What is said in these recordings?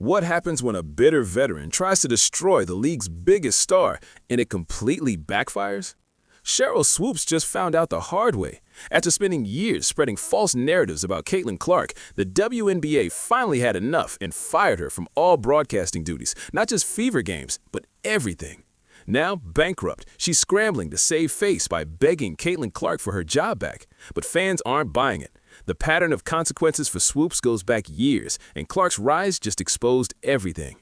What happens when a bitter veteran tries to destroy the league's biggest star and it completely backfires? Sheryl Swoopes just found out the hard way. After spending years spreading false narratives about Caitlin Clark, the WNBA finally had enough and fired her from all broadcasting duties, not just Fever games, but everything. Now bankrupt, she's scrambling to save face by begging Caitlin Clark for her job back. But fans aren't buying it. The pattern of consequences for Swoopes goes back years, and Clark's rise just exposed everything.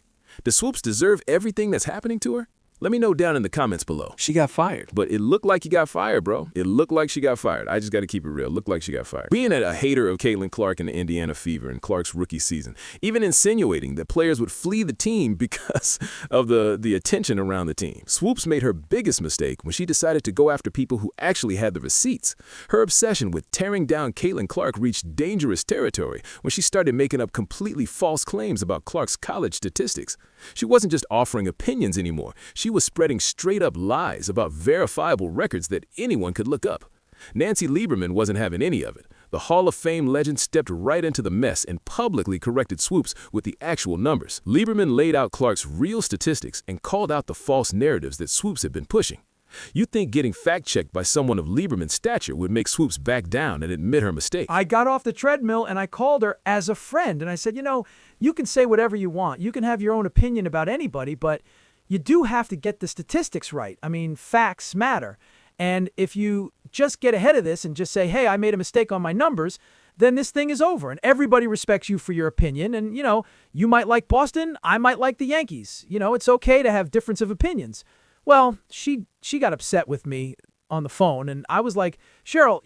Does Swoopes deserve everything that's happening to her? Let me know down in the comments below. She got fired. But it looked like he got fired, bro. It looked like she got fired. I just got to keep it real. Looked like she got fired. Being a hater of Caitlin Clark in the Indiana Fever in Clark's rookie season, even insinuating that players would flee the team because of the attention around the team. Swoopes made her biggest mistake when she decided to go after people who actually had the receipts. Her obsession with tearing down Caitlin Clark reached dangerous territory when she started making up completely false claims about Clark's college statistics. She wasn't just offering opinions anymore. She was spreading straight-up lies about verifiable records that anyone could look up. Nancy Lieberman wasn't having any of it. The Hall of Fame legend stepped right into the mess and publicly corrected Swoopes with the actual numbers. Lieberman laid out Clark's real statistics and called out the false narratives that Swoopes had been pushing. You'd think getting fact-checked by someone of Lieberman's stature would make Swoopes back down and admit her mistake. I got off the treadmill and I called her as a friend and I said, you can say whatever you want. You can have your own opinion about anybody, but you do have to get the statistics right. I mean, facts matter. And if you just get ahead of this and just say, hey, I made a mistake on my numbers, then this thing is over and everybody respects you for your opinion. And, you might like Boston, I might like the Yankees. It's okay to have difference of opinions. Well, she got upset with me on the phone, and I was like, Sheryl,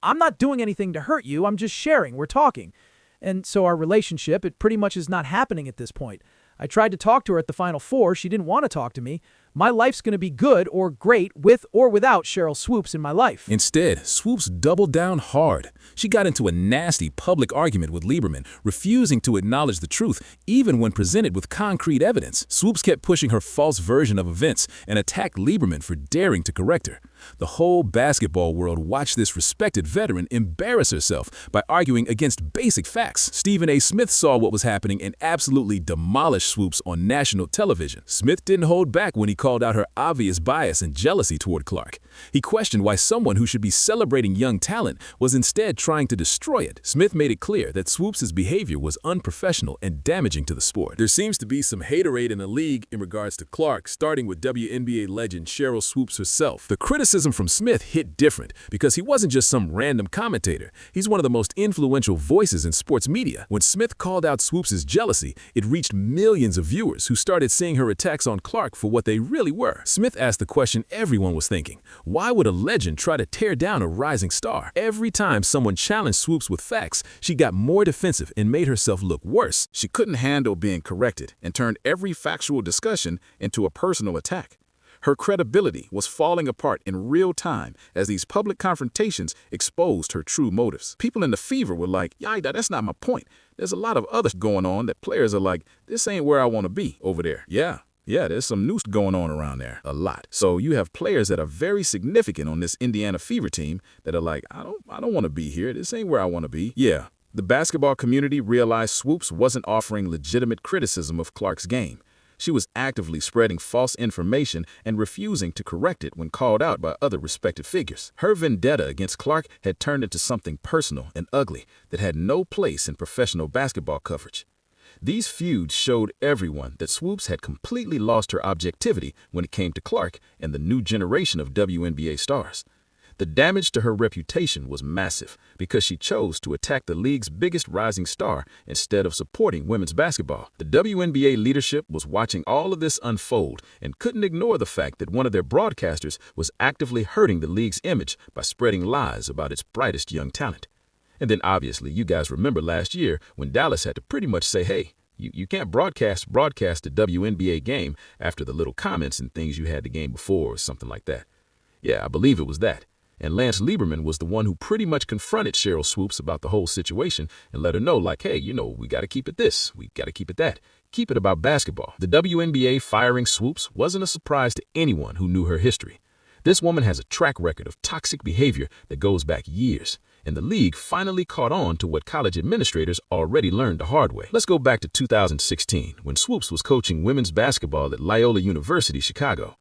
I'm not doing anything to hurt you. I'm just sharing. We're talking. And so our relationship, it pretty much is not happening at this point. I tried to talk to her at the Final Four. She didn't want to talk to me. My life's going to be good or great with or without Sheryl Swoopes in my life. Instead, Swoopes doubled down hard. She got into a nasty public argument with Lieberman, refusing to acknowledge the truth even when presented with concrete evidence. Swoopes kept pushing her false version of events and attacked Lieberman for daring to correct her. The whole basketball world watched this respected veteran embarrass herself by arguing against basic facts. Stephen A. Smith saw what was happening and absolutely demolished Swoopes on national television. Smith didn't hold back when he called out her obvious bias and jealousy toward Clark. He questioned why someone who should be celebrating young talent was instead trying to destroy it. Smith made it clear that Swoopes' behavior was unprofessional and damaging to the sport. There seems to be some haterade in the league in regards to Clark, starting with WNBA legend Sheryl Swoopes herself. The criticism from Smith hit different because he wasn't just some random commentator. He's one of the most influential voices in sports media. When Smith called out Swoopes' jealousy, it reached millions of viewers who started seeing her attacks on Clark for what they really were. Smith asked the question everyone was thinking. Why would a legend try to tear down a rising star? Every time someone challenged Swoopes with facts, she got more defensive and made herself look worse. She couldn't handle being corrected and turned every factual discussion into a personal attack. Her credibility was falling apart in real time as these public confrontations exposed her true motives. People in the Fever were like, that's not my point. There's a lot of other going on that players are like, this ain't where I want to be over there. Yeah, there's some news going on around there, a lot. So you have players that are very significant on this Indiana Fever team that are like, I don't want to be here. This ain't where I want to be. Yeah, the basketball community realized Swoopes wasn't offering legitimate criticism of Clark's game. She was actively spreading false information and refusing to correct it when called out by other respected figures. Her vendetta against Clark had turned into something personal and ugly that had no place in professional basketball coverage. These feuds showed everyone that Swoopes had completely lost her objectivity when it came to Clark and the new generation of WNBA stars. The damage to her reputation was massive because she chose to attack the league's biggest rising star instead of supporting women's basketball. The WNBA leadership was watching all of this unfold and couldn't ignore the fact that one of their broadcasters was actively hurting the league's image by spreading lies about its brightest young talent. And then obviously you guys remember last year when Dallas had to pretty much say, hey, you can't broadcast the WNBA game after the little comments and things you had the game before or something like that. Yeah, I believe it was that. And Lance Lieberman was the one who pretty much confronted Sheryl Swoopes about the whole situation and let her know, like, hey, we got to keep it this, we got to keep it that. Keep it about basketball. The WNBA firing Swoopes wasn't a surprise to anyone who knew her history. This woman has a track record of toxic behavior that goes back years. and the league finally caught on to what college administrators already learned the hard way. Let's go back to 2016, when Swoopes was coaching women's basketball at Loyola University, Chicago.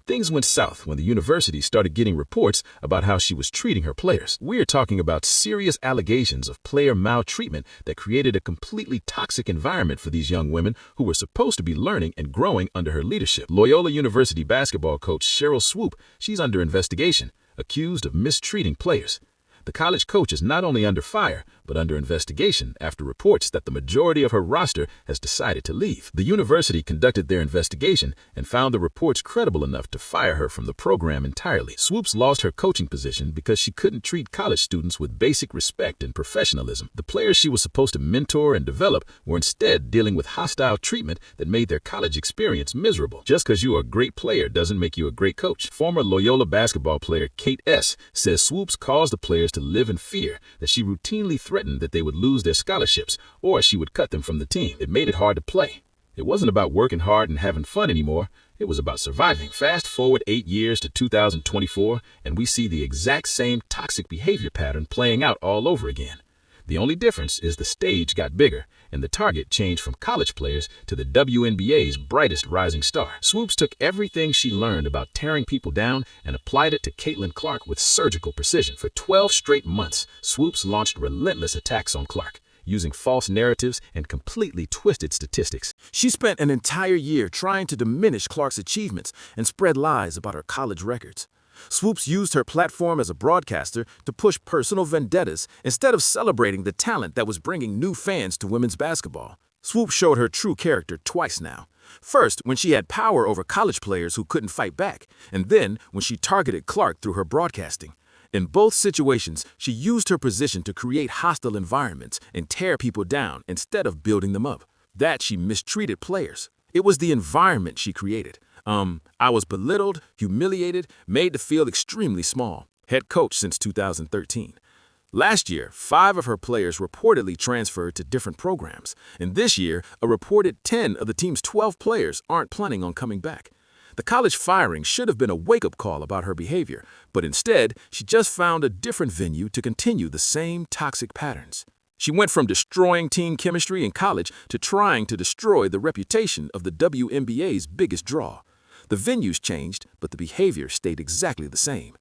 Things went south when the university started getting reports about how she was treating her players. We're talking about serious allegations of player maltreatment that created a completely toxic environment for these young women who were supposed to be learning and growing under her leadership. Loyola University basketball coach Sheryl Swoopes, she's under investigation, accused of mistreating players. The college coach is not only under fire, but under investigation after reports that the majority of her roster has decided to leave. The university conducted their investigation and found the reports credible enough to fire her from the program entirely. Swoopes lost her coaching position because she couldn't treat college students with basic respect and professionalism. The players she was supposed to mentor and develop were instead dealing with hostile treatment that made their college experience miserable. Just because you are a great player doesn't make you a great coach. Former Loyola basketball player Kate S. says Swoopes caused the players to live in fear that she routinely threatened that they would lose their scholarships or she would cut them from the team. It made it hard to play. It wasn't about working hard and having fun anymore. It was about surviving. Fast forward 8 years to 2024, and we see the exact same toxic behavior pattern playing out all over again. The only difference is the stage got bigger, and the target changed from college players to the WNBA's brightest rising star. Swoopes took everything she learned about tearing people down and applied it to Caitlin Clark with surgical precision. For 12 straight months, Swoopes launched relentless attacks on Clark, using false narratives and completely twisted statistics. She spent an entire year trying to diminish Clark's achievements and spread lies about her college records. Swoopes used her platform as a broadcaster to push personal vendettas instead of celebrating the talent that was bringing new fans to women's basketball. Swoopes showed her true character twice now. First, when she had power over college players who couldn't fight back, and then when she targeted Clark through her broadcasting. In both situations, she used her position to create hostile environments and tear people down instead of building them up. That she mistreated players. It was the environment she created. I was belittled, humiliated, made to feel extremely small. Head coach since 2013. Last year, 5 of her players reportedly transferred to different programs. And this year, a reported 10 of the team's 12 players aren't planning on coming back. The college firing should have been a wake-up call about her behavior, but instead, she just found a different venue to continue the same toxic patterns. She went from destroying team chemistry in college to trying to destroy the reputation of the WNBA's biggest draw. The venues changed, but the behavior stayed exactly the same.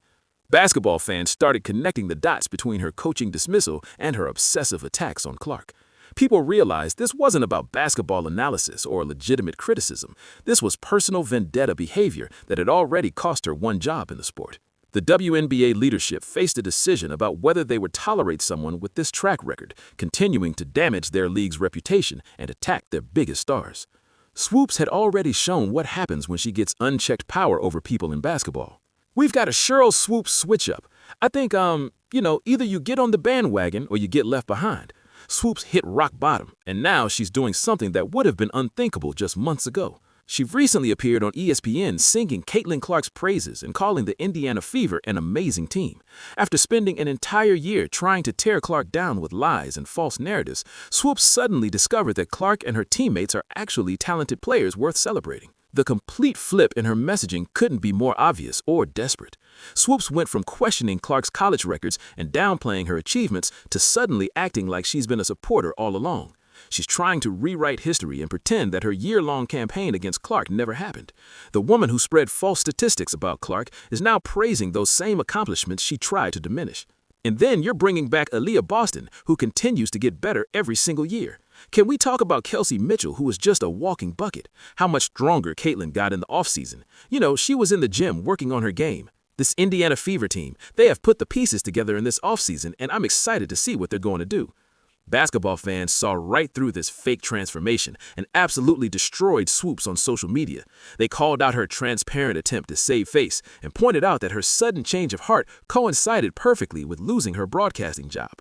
Basketball fans started connecting the dots between her coaching dismissal and her obsessive attacks on Clark. People realized this wasn't about basketball analysis or legitimate criticism. This was personal vendetta behavior that had already cost her one job in the sport. The WNBA leadership faced a decision about whether they would tolerate someone with this track record, continuing to damage their league's reputation and attack their biggest stars. Swoopes had already shown what happens when she gets unchecked power over people in basketball. We've got a Sheryl Swoopes switch-up. I think, either you get on the bandwagon or you get left behind. Swoopes hit rock bottom, and now she's doing something that would have been unthinkable just months ago. She recently appeared on ESPN singing Caitlin Clark's praises and calling the Indiana Fever an amazing team. After spending an entire year trying to tear Clark down with lies and false narratives, Swoopes suddenly discovered that Clark and her teammates are actually talented players worth celebrating. The complete flip in her messaging couldn't be more obvious or desperate. Swoopes went from questioning Clark's college records and downplaying her achievements to suddenly acting like she's been a supporter all along. She's trying to rewrite history and pretend that her year-long campaign against Clark never happened. The woman who spread false statistics about Clark is now praising those same accomplishments she tried to diminish. And then you're bringing back Aaliyah Boston, who continues to get better every single year. Can we talk about Kelsey Mitchell, who was just a walking bucket? How much stronger Caitlin got in the offseason. She was in the gym working on her game. This Indiana Fever team, they have put the pieces together in this offseason, and I'm excited to see what they're going to do. Basketball fans saw right through this fake transformation and absolutely destroyed Swoopes on social media. They called out her transparent attempt to save face and pointed out that her sudden change of heart coincided perfectly with losing her broadcasting job.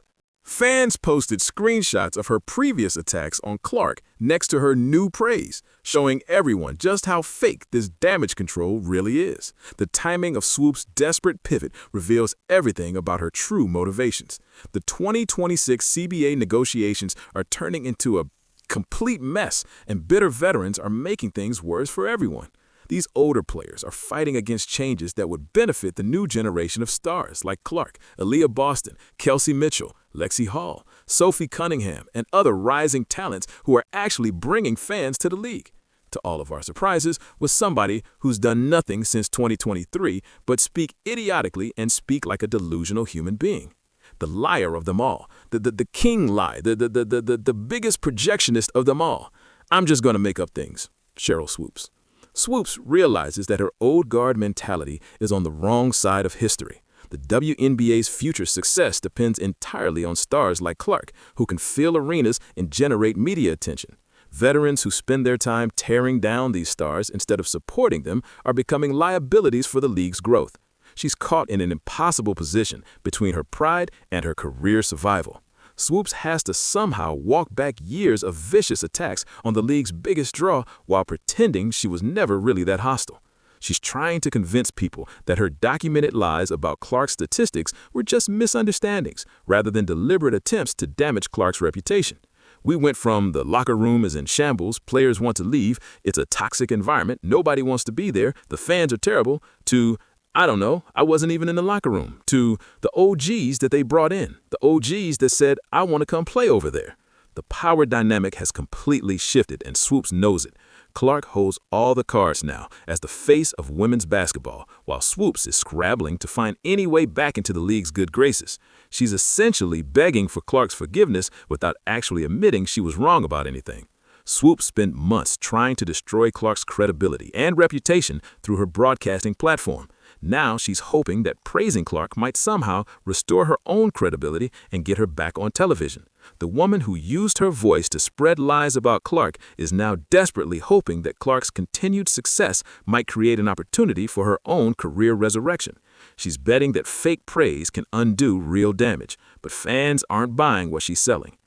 Fans posted screenshots of her previous attacks on Clark next to her new praise, showing everyone just how fake this damage control really is. The timing of Swoopes' desperate pivot reveals everything about her true motivations. The 2026 CBA negotiations are turning into a complete mess, and bitter veterans are making things worse for everyone. These older players are fighting against changes that would benefit the new generation of stars like Clark, Aaliyah Boston, Kelsey Mitchell, Lexi Hall, Sophie Cunningham, and other rising talents who are actually bringing fans to the league. To all of our surprises was somebody who's done nothing since 2023 but speak idiotically and speak like a delusional human being. The liar of them all, the king lie, the biggest projectionist of them all. I'm just going to make up things. Sheryl Swoopes. Swoopes realizes that her old guard mentality is on the wrong side of history. The WNBA's future success depends entirely on stars like Clark, who can fill arenas and generate media attention. Veterans who spend their time tearing down these stars instead of supporting them are becoming liabilities for the league's growth. She's caught in an impossible position between her pride and her career survival. Swoopes has to somehow walk back years of vicious attacks on the league's biggest draw while pretending she was never really that hostile. She's trying to convince people that her documented lies about Clark's statistics were just misunderstandings rather than deliberate attempts to damage Clark's reputation. We went from the locker room is in shambles, players want to leave, it's a toxic environment, nobody wants to be there, the fans are terrible, to, I don't know, I wasn't even in the locker room, to the OGs that they brought in, the OGs that said, I want to come play over there. The power dynamic has completely shifted and Swoopes knows it. Clark holds all the cards now as the face of women's basketball, while Swoopes is scrabbling to find any way back into the league's good graces. She's essentially begging for Clark's forgiveness without actually admitting she was wrong about anything. Swoopes spent months trying to destroy Clark's credibility and reputation through her broadcasting platform. Now she's hoping that praising Clark might somehow restore her own credibility and get her back on television. The woman who used her voice to spread lies about Clark is now desperately hoping that Clark's continued success might create an opportunity for her own career resurrection. She's betting that fake praise can undo real damage, but fans aren't buying what she's selling.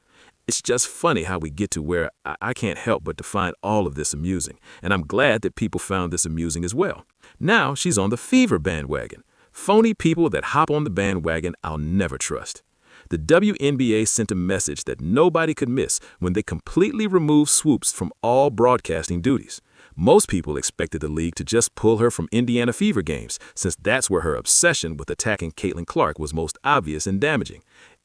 It's just funny how we get to where I can't help but to find all of this amusing, and I'm glad that people found this amusing as well. Now she's on the fever bandwagon. Phony people that hop on the bandwagon I'll never trust. The WNBA sent a message that nobody could miss when they completely removed Swoopes from all broadcasting duties. Most people expected the league to just pull her from Indiana Fever games, since that's where her obsession with attacking Caitlin Clark was most obvious and damaging.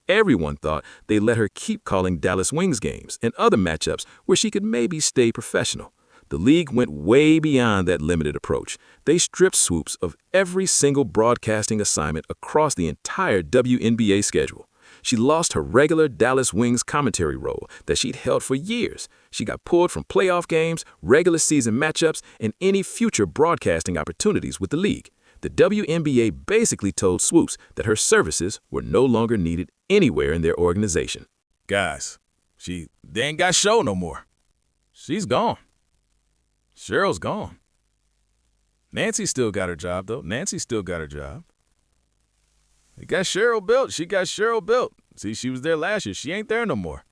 Everyone thought they let her keep calling Dallas Wings games and other matchups where she could maybe stay professional. The league went way beyond that limited approach. They stripped Swoopes of every single broadcasting assignment across the entire WNBA schedule. She lost her regular Dallas Wings commentary role that she'd held for years. She got pulled from playoff games, regular season matchups, and any future broadcasting opportunities with the league. The WNBA basically told Swoopes that her services were no longer needed anywhere in their organization. Guys, they ain't got show no more. She's gone. Cheryl's gone. Nancy still got her job, though. Nancy still got her job. They got Sheryl built. She got Sheryl built. See, she was there last year. She ain't there no more.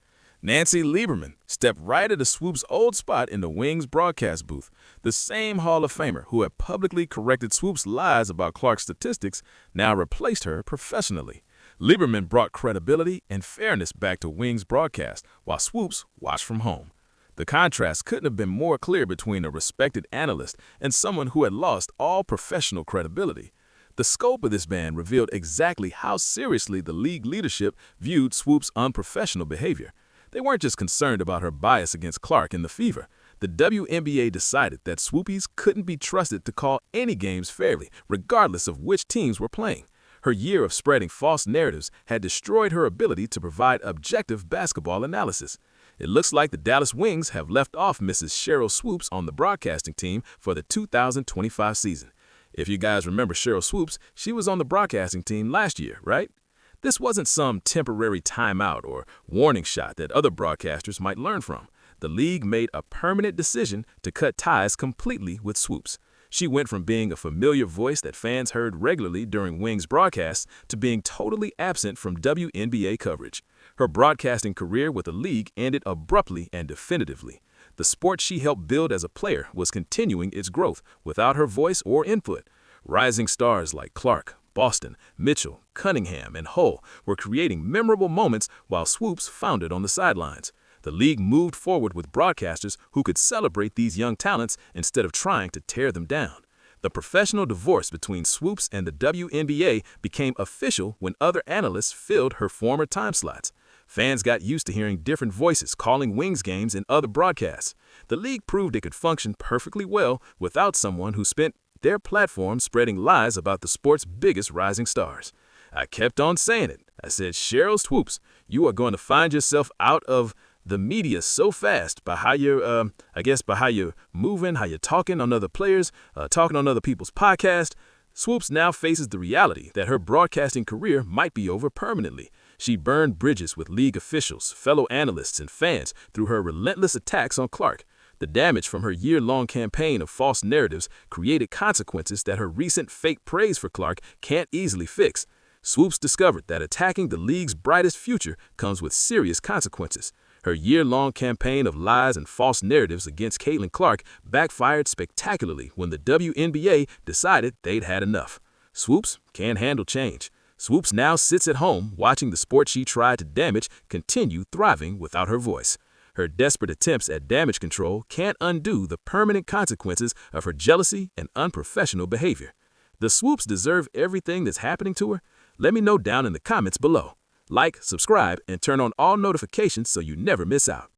Nancy Lieberman stepped right into Swoopes' old spot in the Wings broadcast booth. The same Hall of Famer who had publicly corrected Swoopes' lies about Clark's statistics now replaced her professionally. Lieberman brought credibility and fairness back to Wings broadcast, while Swoopes watched from home. The contrast couldn't have been more clear between a respected analyst and someone who had lost all professional credibility. The scope of this ban revealed exactly how seriously the league leadership viewed Swoopes' unprofessional behavior. They weren't just concerned about her bias against Clark in the Fever. The WNBA decided that Swoopies couldn't be trusted to call any games fairly, regardless of which teams were playing. Her year of spreading false narratives had destroyed her ability to provide objective basketball analysis. It looks like the Dallas Wings have left off Mrs. Sheryl Swoopes on the broadcasting team for the 2025 season. If you guys remember Sheryl Swoopes, she was on the broadcasting team last year, right? This wasn't some temporary timeout or warning shot that other broadcasters might learn from. The league made a permanent decision to cut ties completely with Swoopes. She went from being a familiar voice that fans heard regularly during Wings broadcasts to being totally absent from WNBA coverage. Her broadcasting career with the league ended abruptly and definitively. The sport she helped build as a player was continuing its growth without her voice or input. Rising stars like Clark, Boston, Mitchell, Cunningham, and Hull were creating memorable moments while Swoopes foundered on the sidelines. The league moved forward with broadcasters who could celebrate these young talents instead of trying to tear them down. The professional divorce between Swoopes and the WNBA became official when other analysts filled her former time slots. Fans got used to hearing different voices calling Wings games in other broadcasts. The league proved it could function perfectly well without someone who spent their platform spreading lies about the sport's biggest rising stars. I kept on saying it. I said, Sheryl Swoopes, you are going to find yourself out of the media so fast by how you're, by how you're moving, how you're talking on other players, talking on other people's podcasts. Swoopes now faces the reality that her broadcasting career might be over permanently. She burned bridges with league officials, fellow analysts, and fans through her relentless attacks on Clark. The damage from her year-long campaign of false narratives created consequences that her recent fake praise for Clark can't easily fix. Swoopes discovered that attacking the league's brightest future comes with serious consequences. Her year-long campaign of lies and false narratives against Caitlin Clark backfired spectacularly when the WNBA decided they'd had enough. Swoopes can't handle change. Swoopes now sits at home watching the sport she tried to damage continue thriving without her voice. Her desperate attempts at damage control can't undo the permanent consequences of her jealousy and unprofessional behavior. Does Swoopes deserve everything that's happening to her? Let me know down in the comments below. Like, subscribe, and turn on all notifications so you never miss out.